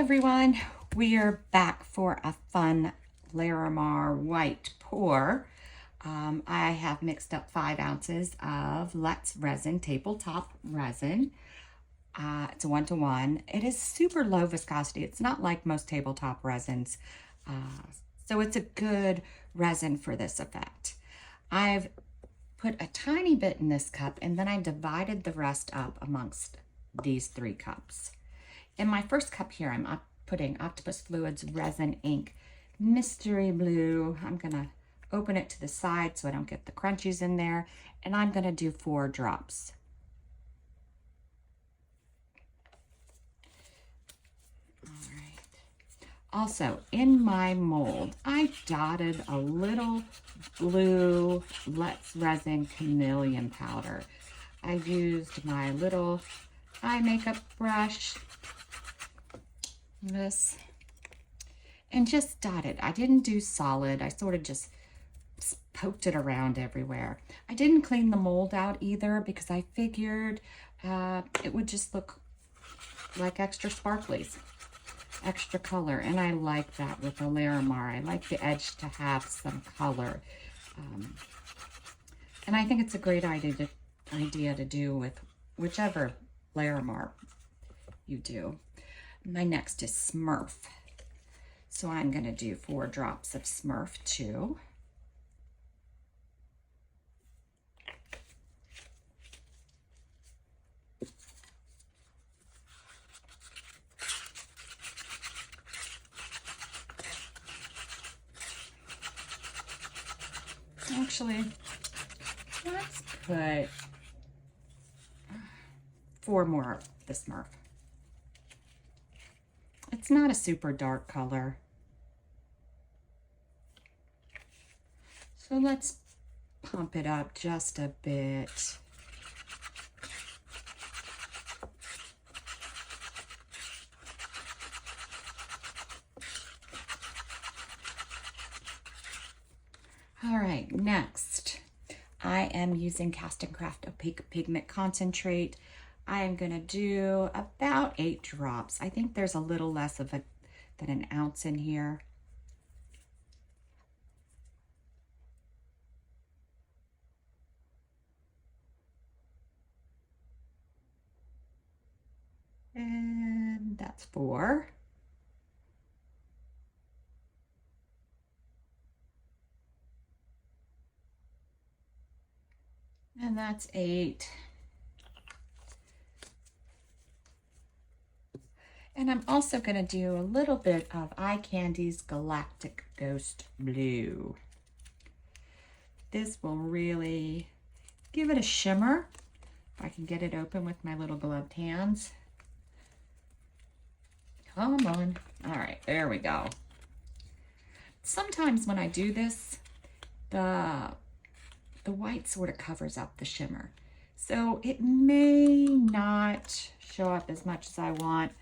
everyone, we are back for a fun Larimar white pour. I have mixed up 5 ounces of Let's Resin tabletop resin. It's a 1-to-1. It is super low viscosity. It's not like most tabletop resins, so it's a good resin for this effect. I've put a tiny bit in this cup, and then I divided the rest up amongst these 3 cups. In my first cup here, I'm putting Octopus Fluids Resin Ink Mystery Blue. I'm gonna open it to the side so I don't get the crunchies in there, and I'm gonna do 4 drops. All right. Also, in my mold, I dotted a little blue Let's Resin Chameleon powder. I used my little eye makeup brush, this, and just dotted. I didn't do solid. I sort of just poked it around everywhere. I didn't clean the mold out either because I figured it would just look like extra sparklies, extra color, and I like that with the Larramar. I like the edge to have some color, and I think it's a great idea to do with whichever Larramar you do. My next is Smurf. So I'm going to do 4 drops of Smurf too. Actually, let's put 4 more of the Smurf. It's not a super dark color, so let's pump it up just a bit. All right, next, I am using Cast and Craft Opaque Pigment Concentrate. I am gonna do about 8 drops. I think there's a little less of it than an ounce in here. And that's 4. And that's 8. And I'm also going to do a little bit of Eye Candy's Galactic Ghost Blue. This will really give it a shimmer. If I can get it open with my little gloved hands. Come on. All right, there we go. Sometimes when I do this, the white sort of covers up the shimmer. So it may not show up as much as I want.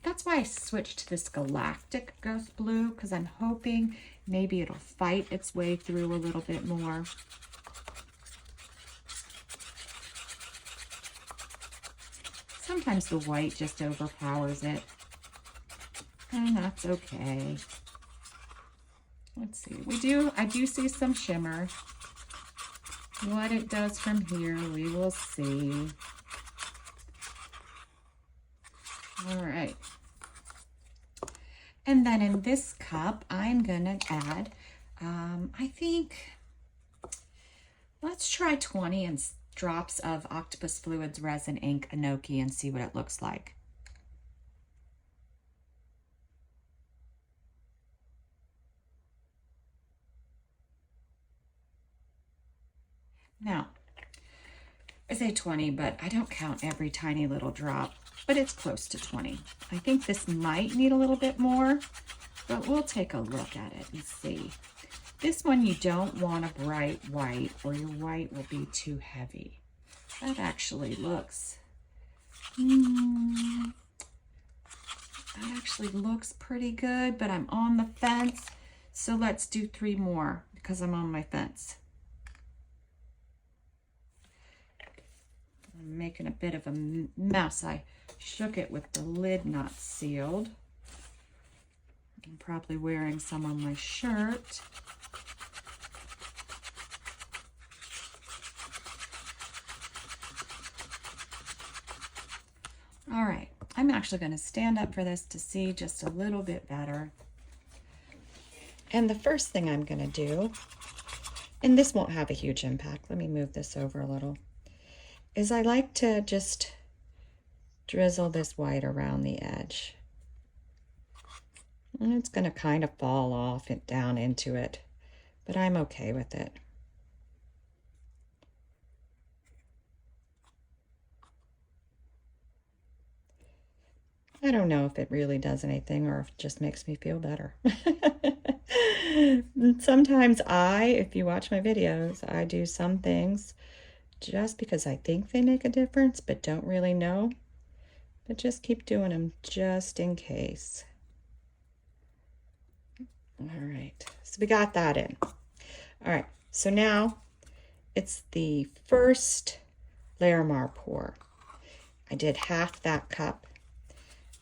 That's why I switched to this Galactic Ghost Blue, because I'm hoping maybe it'll fight its way through a little bit more. Sometimes the white just overpowers it, and that's okay. Let's see, I do see some shimmer. What it does from here, we will see. All right. And then in this cup, I'm gonna add, I think, let's try 20 drops of Octopus Fluids Resin Ink Enoki and see what it looks like. Now, I say 20, but I don't count every tiny little drop, but it's close to 20. I think this might need a little bit more, but we'll take a look at it and see. This one you don't want a bright white, or your white will be too heavy. That actually looks, that actually looks pretty good, but I'm on the fence. So let's do 3 more because I'm on my fence. I'm making a bit of a mess. I shook it with the lid not sealed. I'm probably wearing some on my shirt. All right, I'm actually going to stand up for this to see just a little bit better. And the first thing I'm going to do, and this won't have a huge impact, let me move this over a little, is I like to just drizzle this white around the edge. And it's going to kind of fall off and down into it, but I'm okay with it. I don't know if it really does anything or if it just makes me feel better. Sometimes if you watch my videos, I do some things just because I think they make a difference, but don't really know. But just keep doing them just in case. All right, so we got that in. All right, so now it's the first Larramar pour. I did half that cup.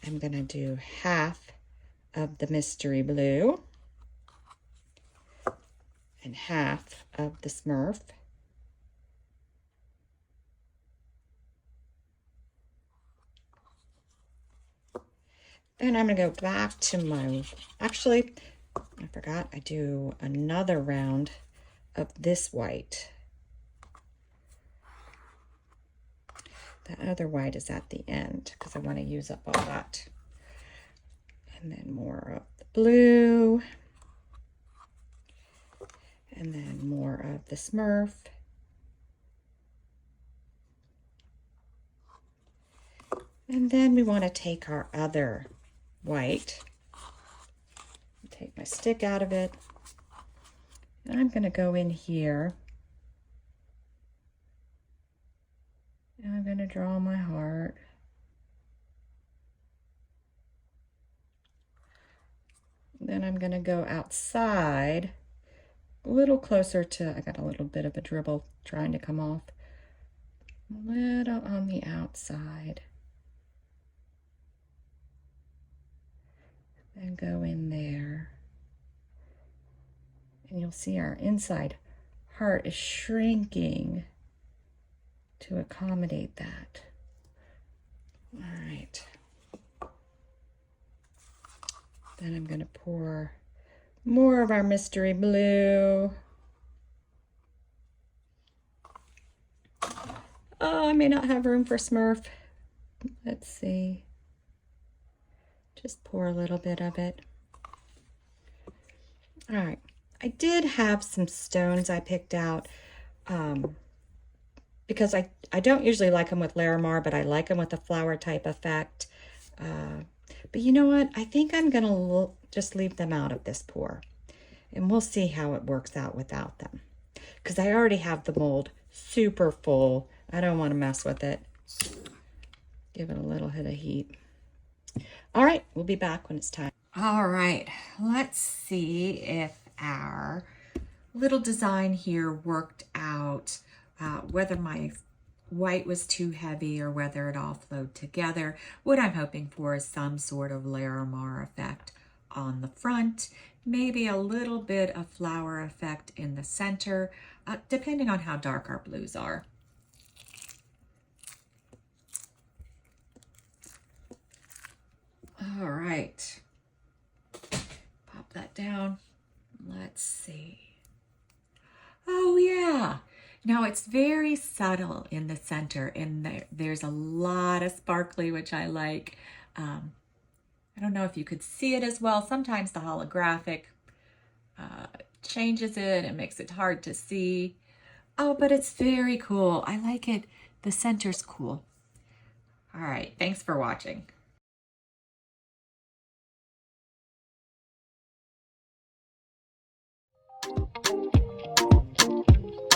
I'm gonna do half of the mystery blue and half of the Smurf. Then I'm gonna go back to my, actually, I forgot, I do another round of this white. The other white is at the end because I want to use up all that. And then more of the blue. And then more of the Smurf. And then we want to take our other white, take my stick out of it, and I'm going to go in here and I'm going to draw my heart. Then I'm going to go outside a little closer to, I got a little bit of a dribble trying to come off, a little on the outside. And go in there. And you'll see our inside heart is shrinking to accommodate that. All right. Then I'm going to pour more of our mystery blue. Oh, I may not have room for Smurf. Let's see. Just pour a little bit of it. All right. I did have some stones I picked out because I don't usually like them with Larramar, but I like them with a flower type effect. But you know what? I think I'm going to just leave them out of this pour. And we'll see how it works out without them. Because I already have the mold super full. I don't want to mess with it. Give it a little hit of heat. All right, we'll be back when it's time. All right, let's see if our little design here worked out, whether my white was too heavy or whether it all flowed together. What I'm hoping for is some sort of Larramar effect on the front, maybe a little bit of flower effect in the center, depending on how dark our blues are. All right, pop that down. Let's see. Oh yeah, now it's very subtle in the center and there's a lot of sparkly, which I like. I don't know if you could see it as well. Sometimes the holographic changes it and makes it hard to see. Oh, but it's very cool. I like it. The center's cool. All right, thanks for watching.